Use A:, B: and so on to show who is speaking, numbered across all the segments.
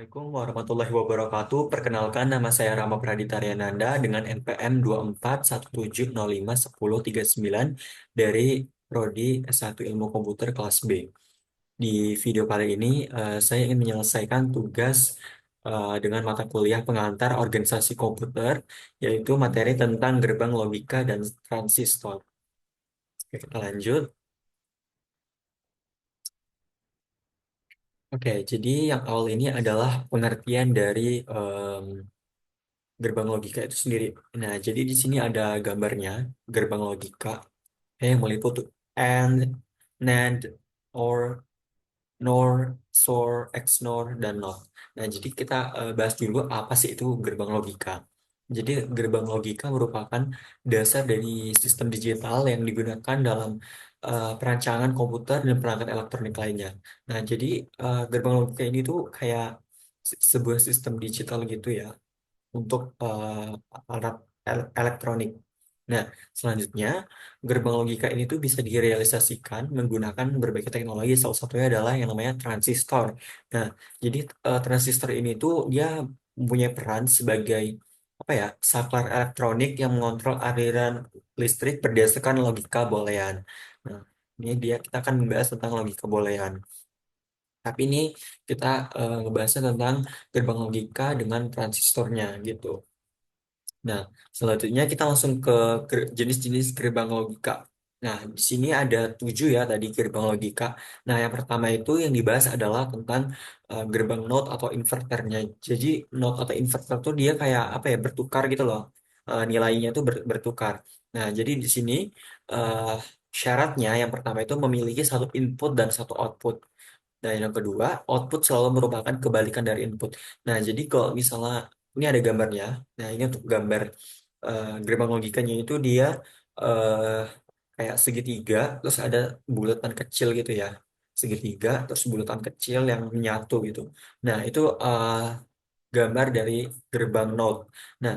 A: Assalamualaikum warahmatullahi wabarakatuh. Perkenalkan, nama saya Rama Pradita Ryananda dengan NPM 2417051039 dari Prodi S1 Ilmu Komputer kelas B. Di video kali ini, saya ingin menyelesaikan tugas dengan mata kuliah pengantar organisasi komputer, yaitu materi tentang gerbang logika dan transistor. Oke, kita lanjut. Oke, jadi yang awal ini adalah pengertian dari gerbang logika itu sendiri. Nah, jadi di sini ada gambarnya gerbang logika yang meliputi AND, NAND, OR, NOR, XOR, XNOR, dan NOT. Nah, jadi kita bahas dulu apa sih itu gerbang logika. Jadi gerbang logika merupakan dasar dari sistem digital yang digunakan dalam perancangan komputer dan perangkat elektronik lainnya. Nah, jadi gerbang logika ini tuh kayak sebuah sistem digital gitu ya untuk alat elektronik. Nah, selanjutnya gerbang logika ini tuh bisa direalisasikan menggunakan berbagai teknologi. Salah satunya adalah yang namanya transistor. Nah, jadi transistor ini tuh dia mempunyai peran sebagai apa ya, saklar elektronik yang mengontrol aliran listrik berdasarkan logika boolean. Nah, ini dia kita akan membahas tentang logika boolean. Tapi ini kita ngebahasnya tentang gerbang logika dengan transistornya gitu. Nah, selanjutnya kita langsung ke jenis-jenis gerbang logika. Nah, di sini ada 7 ya tadi gerbang logika. Nah, yang pertama itu yang dibahas adalah tentang gerbang NOT atau inverternya. Jadi, NOT atau inverter tuh dia kayak apa ya, bertukar gitu loh. Nilainya tuh bertukar. Nah, jadi di sini eh, syaratnya yang pertama itu memiliki satu input dan satu output. Dan yang kedua, output selalu merupakan kebalikan dari input. Nah, jadi kalau misalnya ini ada gambarnya. Nah, ini untuk gambar gerbang logikanya itu dia eh, kayak segitiga, terus ada bulatan kecil gitu ya. Segitiga, terus bulatan kecil yang menyatu gitu. Nah, itu gambar dari gerbang node. Nah,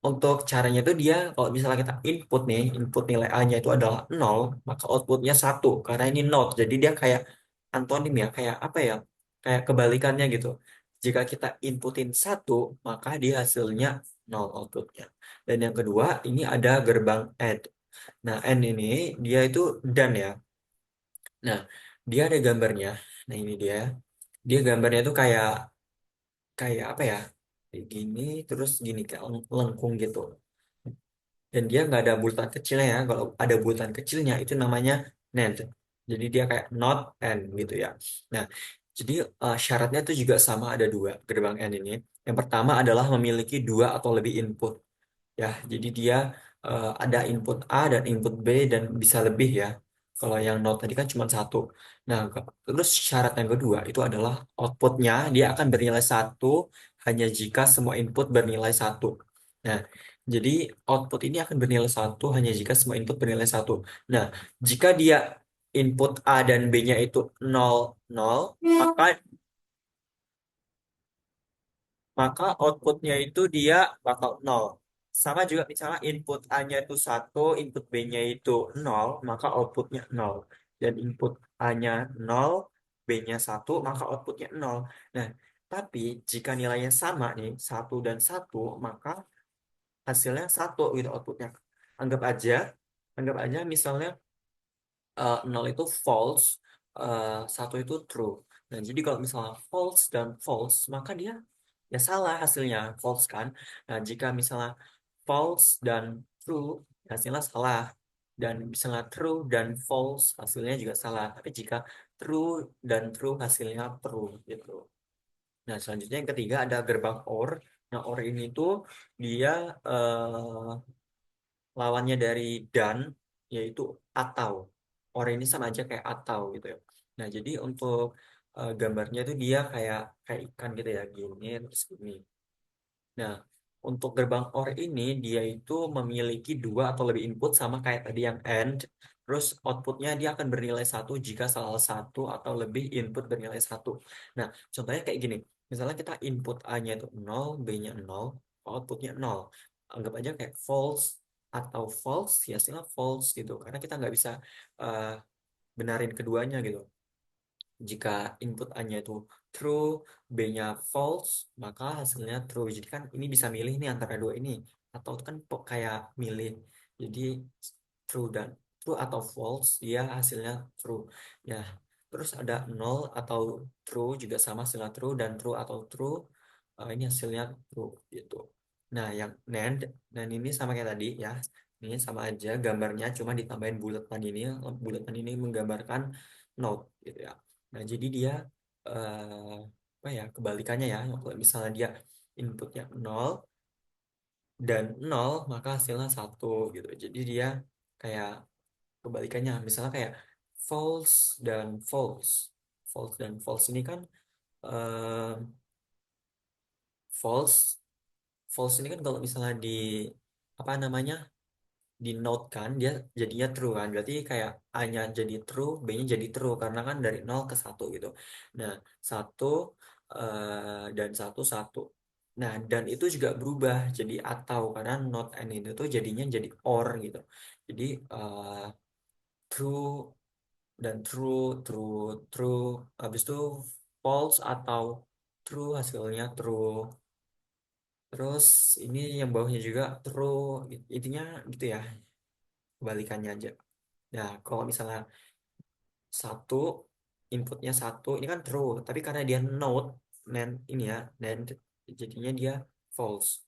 A: untuk caranya itu dia kalau misalnya kita input nih, input nilai A-nya itu adalah nol, maka outputnya satu karena ini not. Jadi dia kayak antonim ya, kayak apa ya? Kayak kebalikannya gitu. Jika kita inputin satu, maka dia hasilnya nol outputnya. Dan yang kedua, ini ada gerbang AND. Nah, AND ini dia itu dan ya. Nah, dia ada gambarnya. Nah, ini dia. Dia gambarnya itu kayak kayak apa ya? Kayak gini terus gini kayak lengkung gitu. Dan dia nggak ada bulatan kecilnya ya. Kalau ada bulatan kecilnya itu namanya NAND. Jadi dia kayak not and gitu ya. Nah, jadi syaratnya itu juga sama, ada dua gerbang AND ini. Yang pertama adalah memiliki dua atau lebih input ya. Jadi dia ada input A dan input B dan bisa lebih ya. Kalau yang not tadi kan cuma satu. Nah, terus syarat yang kedua itu adalah outputnya dia akan bernilai satu hanya jika semua input bernilai satu. Nah, jadi output ini akan bernilai satu hanya jika semua input bernilai satu. Nah, jika dia input A dan B-nya itu nol nol, maka outputnya itu dia bakal nol. Sama juga misalnya input A-nya itu satu, input B-nya itu nol, maka outputnya nol. Dan input A-nya nol, B-nya satu, maka outputnya nol. Nah, tapi jika nilainya sama nih, satu dan satu, maka hasilnya satu gitu outputnya. Anggap aja, anggap aja misalnya nol itu false, satu itu true. Nah, jadi kalau misalnya false dan false, maka dia ya salah hasilnya, false kan. Nah, jika misalnya false dan true, hasilnya salah. Dan misalnya true dan false, hasilnya juga salah. Tapi jika true dan true, hasilnya true gitu. Nah, selanjutnya yang ketiga ada gerbang OR. Nah, OR ini tuh dia lawannya dari dan yaitu atau. Or ini sama aja kayak atau gitu ya. Nah, jadi untuk gambarnya itu dia kayak kayak ikan gitu ya, gini terus gini. Nah, untuk gerbang OR ini dia itu memiliki dua atau lebih input sama kayak tadi yang AND. Terus outputnya dia akan bernilai satu jika salah satu atau lebih input bernilai satu. Nah, contohnya kayak gini. Misalnya kita input A-nya itu nol, B-nya nol, outputnya nol. Anggap aja kayak false atau false, ya hasilnya false gitu. Karena kita nggak bisa eh, benarin keduanya gitu. Jika input A-nya itu true, B-nya false, maka hasilnya true. Jadi kan ini bisa milih nih antara dua ini. Atau kan kayak milih. Jadi true dan true atau false, dia hasilnya true. Ya, terus ada nol atau true juga sama hasilnya true dan true atau true, ini hasilnya true gitu. Nah, yang NAND dan ini sama kayak tadi ya. Ini sama aja gambarnya cuma ditambahin buletan ini. Buletan ini menggambarkan node gitu ya. Nah, jadi dia apa ya kebalikannya ya. Kalau misalnya dia inputnya nol dan nol maka hasilnya satu gitu. Jadi dia kayak kebalikannya. Misalnya kayak false dan false. False dan false ini kan eh, false. False ini kan kalau misalnya di apa namanya di note kan dia jadinya true kan berarti kayak A-nya jadi true B-nya jadi true karena kan dari nol ke satu gitu. Nah, satu dan satu satu, nah dan itu juga berubah jadi atau karena not and itu tuh jadinya jadi or gitu. Jadi true dan true true true habis itu false atau true hasilnya true. Terus ini yang bawahnya juga true, intinya gitu ya, kebalikannya aja. Nah, kalau misalnya satu inputnya satu ini kan true, tapi karena dia node ini ya NAND jadinya dia false.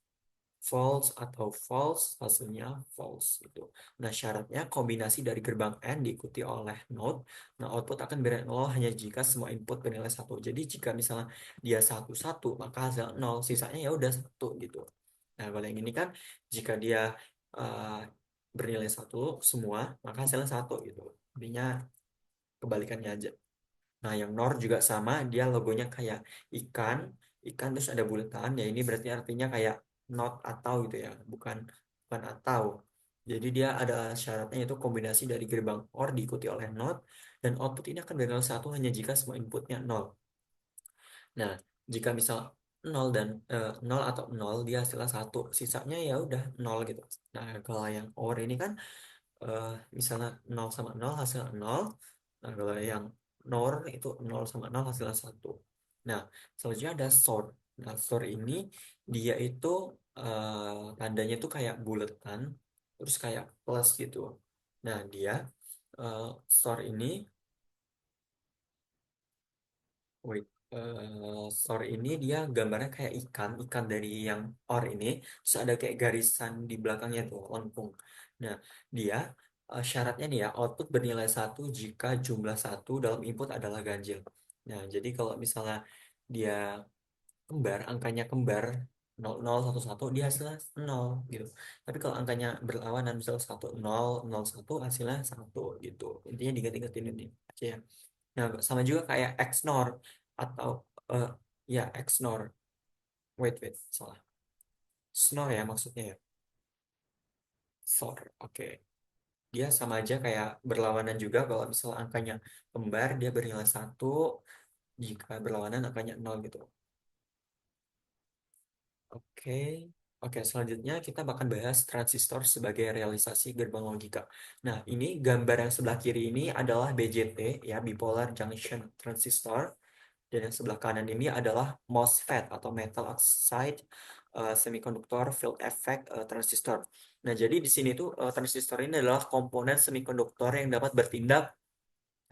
A: False atau false hasilnya false itu. Nah, syaratnya kombinasi dari gerbang AND diikuti oleh node. Nah, output akan bernilai 0 hanya jika semua input bernilai satu. Jadi jika misalnya dia satu satu maka hasil nol, sisanya ya udah satu gitu. Nah, kalau yang ini kan jika dia uh, bernilai satu semua maka hasilnya satu gitu. Intinya kebalikannya aja. Nah, yang NOR juga sama, dia logonya kayak ikan, ikan terus ada bulatan, ya ini berarti artinya kayak not atau gitu ya, bukan bukan atau. Jadi dia ada syaratnya yaitu kombinasi dari gerbang OR diikuti oleh not, dan output ini akan bernilai satu hanya jika semua inputnya nol. Nah, jika misal nol dan 0 atau nol dia hasilnya satu, sisanya ya udah nol gitu. Nah, kalau yang OR ini kan eh, misalnya nol sama nol hasilnya nol. Nah, kalau yang NOR itu nol sama nol hasilnya satu. Nah, selanjutnya ada sort. Nah, sort ini dia itu tandanya itu kayak buletan, terus kayak plus gitu. Nah, dia uh, sort ini Wait, store ini dia gambarnya kayak ikan, ikan dari yang or ini, terus ada kayak garisan di belakangnya tuh, lengkung. Nah, dia syaratnya nih ya, output bernilai satu jika jumlah satu dalam input adalah ganjil. Nah, jadi kalau misalnya dia kembar, angkanya kembar 0011 dia hasilnya nol gitu. Tapi kalau angkanya berlawanan, misal 1001 hasilnya satu gitu. Intinya diganti-gantiin ini aja ya. Nah, sama juga kayak XNOR atau eh, ya XNOR. Wait, salah. SNOR ya maksudnya ya. SOR. Oke. Dia sama aja kayak berlawanan juga kalau misal angkanya kembar dia bernilai satu, jika berlawanan angkanya nol gitu. Oke. Oke, selanjutnya kita bakal bahas transistor sebagai realisasi gerbang logika. Nah, ini gambar yang sebelah kiri ini adalah BJT ya, bipolar junction transistor. Dan yang sebelah kanan ini adalah MOSFET atau metal oxide semiconductor field effect transistor. Nah, jadi di sini tuh transistor ini adalah komponen semikonduktor yang dapat bertindak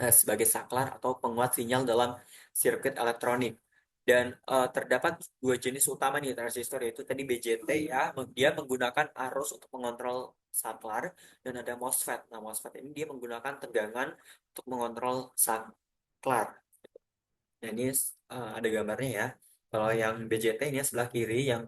A: sebagai saklar atau penguat sinyal dalam sirkuit elektronik. Dan terdapat dua jenis utama nih transistor yaitu tadi BJT ya, dia menggunakan arus untuk mengontrol saklar dan ada MOSFET. Nah, MOSFET ini dia menggunakan tegangan untuk mengontrol saklar. Nah, ini ada gambarnya ya. Kalau yang BJT ini sebelah kiri yang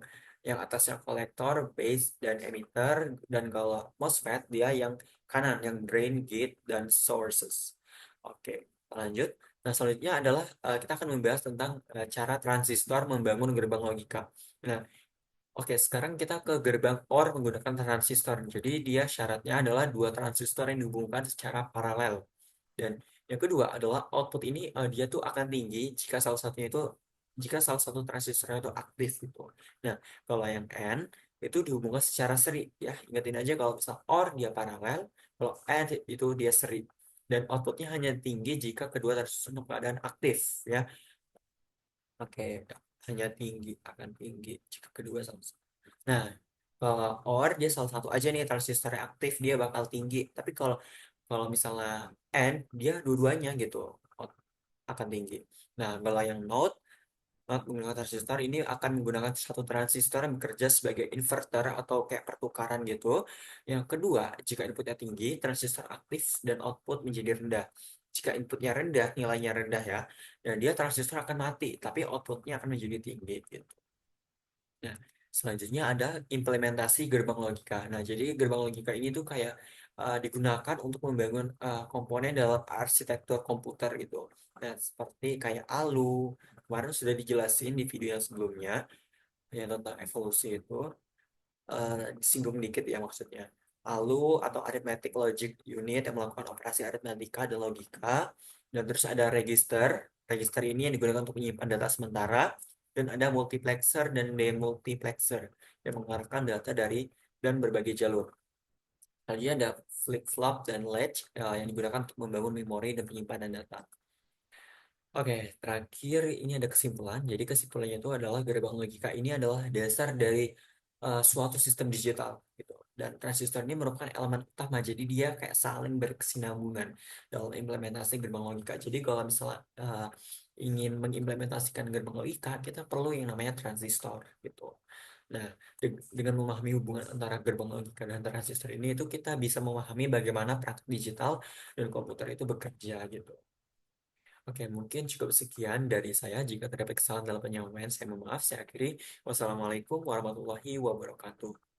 A: atasnya kolektor, base dan emitter, dan kalau MOSFET dia yang kanan yang drain, gate dan sources. Oke, lanjut. Nah, selanjutnya adalah kita akan membahas tentang cara transistor membangun gerbang logika. Nah, oke, sekarang kita ke gerbang OR menggunakan transistor. Jadi dia syaratnya adalah dua transistor yang dihubungkan secara paralel. Dan yang kedua adalah output ini dia tuh akan tinggi jika salah satu transistornya itu aktif gitu. Nah, kalau yang N itu dihubungkan secara seri ya. Ingatin aja kalau misal OR dia paralel, kalau AND itu dia seri. dan outputnya hanya tinggi jika kedua transistor dalam keadaan aktif ya. Oke, hanya tinggi akan tinggi jika kedua sama-sama. Nah, kalau OR dia salah satu aja nih transistor yang aktif dia bakal tinggi. Tapi kalau kalau misalnya AND dia dua-duanya gitu akan tinggi. Nah, kalau yang NOT menggunakan transistor ini akan menggunakan satu transistor yang bekerja sebagai inverter atau kayak pertukaran gitu. Yang kedua, jika inputnya tinggi, transistor aktif dan output menjadi rendah. Jika inputnya rendah, nilainya rendah ya, dan dia transistor akan mati, tapi outputnya akan menjadi tinggi gitu. Nah, selanjutnya ada implementasi gerbang logika. Nah, jadi gerbang logika ini tuh kayak digunakan untuk membangun komponen dalam arsitektur komputer gitu. Nah, seperti kayak ALU, kemarin sudah dijelasin di video yang sebelumnya, yang tentang evolusi itu disinggung dikit ya maksudnya. Lalu atau arithmetic logic unit yang melakukan operasi aritmatika dan logika. Dan terus ada register. Register ini yang digunakan untuk menyimpan data sementara. Dan ada multiplexer dan demultiplexer yang mengeluarkan data dari dan berbagai jalur. Tadi ada flip-flop dan latch yang digunakan untuk membangun memori dan penyimpanan data. Oke, terakhir ini ada kesimpulan. Jadi kesimpulannya itu adalah gerbang logika ini adalah dasar dari suatu sistem digital gitu. Dan transistor ini merupakan elemen utama. Jadi dia kayak saling berkesinambungan dalam implementasi gerbang logika. Jadi kalau misalnya ingin mengimplementasikan gerbang logika, kita perlu yang namanya transistor gitu. Nah, dengan memahami hubungan antara gerbang logika dan transistor ini itu kita bisa memahami bagaimana praktik digital dan komputer itu bekerja gitu. Oke, mungkin cukup sekian dari saya. Jika terdapat kesalahan dalam penyampaian, saya mohon maaf. Saya akhiri. Wassalamualaikum warahmatullahi wabarakatuh.